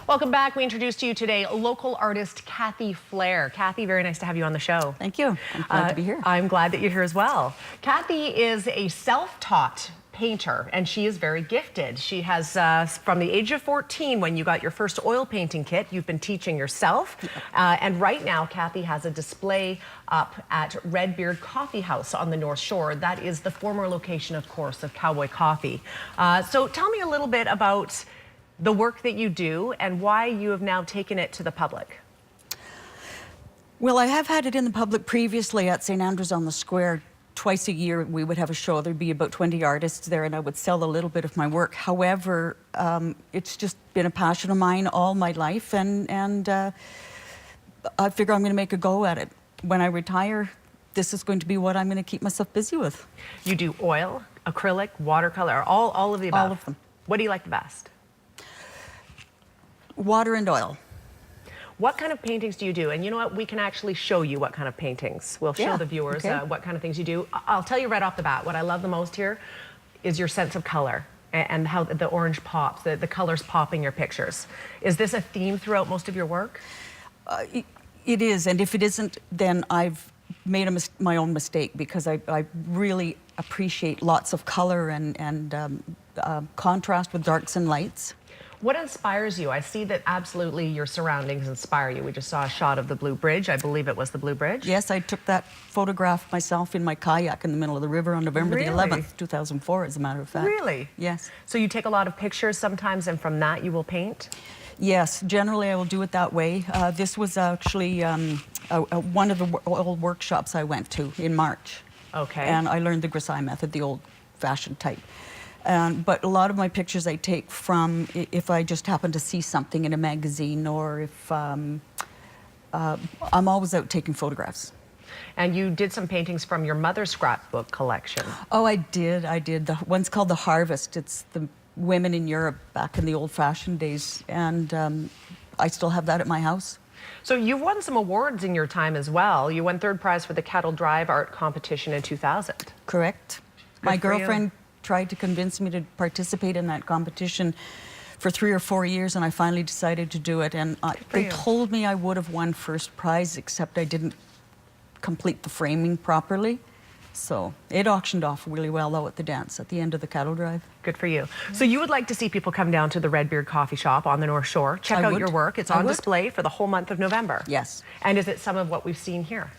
Welcome back. We introduced to you today local artist Cathie Flahr. Cathie, very nice to have you on the show. Thank you. I'm glad to be here. I'm glad that you're here as well. Cathie is a self-taught painter, and she is very gifted. She has, from the age of 14, when you got your first oil painting kit, you've been teaching yourself. And right now, Cathie has a display up at Redbeard Coffee House on the North Shore. That is the former location, of course, of Cowboy Coffee. So tell me a little bit about the work that you do and why you have now taken it to the public. Well, I have had it in the public previously at St. Andrews on the Square. Twice a year we would have a show. There'd be about 20 artists there and I would sell a little bit of my work. However, it's just been a passion of mine all my life, and I figure I'm going to make a go at it. When I retire, this is going to be what I'm going to keep myself busy with. You do oil, acrylic, watercolor, all of the above? All of them. What do you like the best? Water and oil. What kind of paintings do you do? And you know what? We can actually show you what kind of paintings. We'll show the viewers what kind of things you do. I'll tell you right off the bat, what I love the most here is your sense of color and how the orange pops, the colors pop in your pictures. Is this a theme throughout most of your work? It is, and if it isn't, then I've made my own mistake, because I really appreciate lots of color and contrast with darks and lights. What inspires you? I see that absolutely your surroundings inspire you. We just saw a shot of the Blue Bridge. I believe it was the Blue Bridge. Yes, I took that photograph myself in my kayak in the middle of the river on November the 11th, 2004, as a matter of fact. Really? Yes. So you take a lot of pictures sometimes, and from that you will paint? Yes, generally I will do it that way. This was actually one of the old workshops I went to in March. Okay. And I learned the grisaille method, the old-fashioned type. But a lot of my pictures I take from if I just happen to see something in a magazine, or if I'm always out taking photographs. And you did some paintings from your mother's scrapbook collection. Oh, I did. The one's called The Harvest. It's the women in Europe back in the old-fashioned days, and I still have that at my house. So you've won some awards in your time as well. You won third prize for the Cattle Drive Art Competition in 2000. Correct. My girlfriend tried to convince me to participate in that competition for 3 or 4 years, and I finally decided to do it. And they told me I would have won first prize, except I didn't complete the framing properly. So it auctioned off really well, though, at the dance at the end of the cattle drive. Good for you. So you would like to see people come down to the Redbeard Coffee Shop on the North Shore, check out your work. It's on display for the whole month of November. Yes. And is it some of what we've seen here?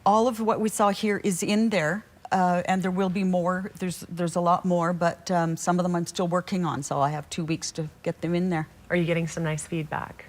All of what we saw here is in there. And there will be more. There's a lot more, but some of them I'm still working on, so I have 2 weeks to get them in there. Are you getting some nice feedback?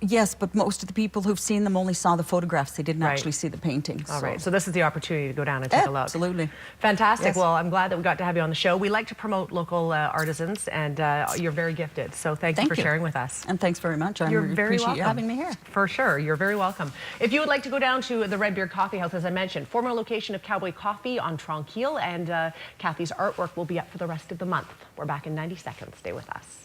Yes, but most of the people who've seen them only saw the photographs. They didn't actually see the paintings. All right, so this is the opportunity to go down and take a look. Absolutely. Fantastic. Yes. Well, I'm glad that we got to have you on the show. We like to promote local artisans, and you're very gifted. So thank you for sharing with us. And thanks very much. I really appreciate you having me here. For sure. You're very welcome. If you would like to go down to the Redbeard Coffee House, as I mentioned, former location of Cowboy Coffee on Tranquille, and Cathie's artwork will be up for the rest of the month. We're back in 90 seconds. Stay with us.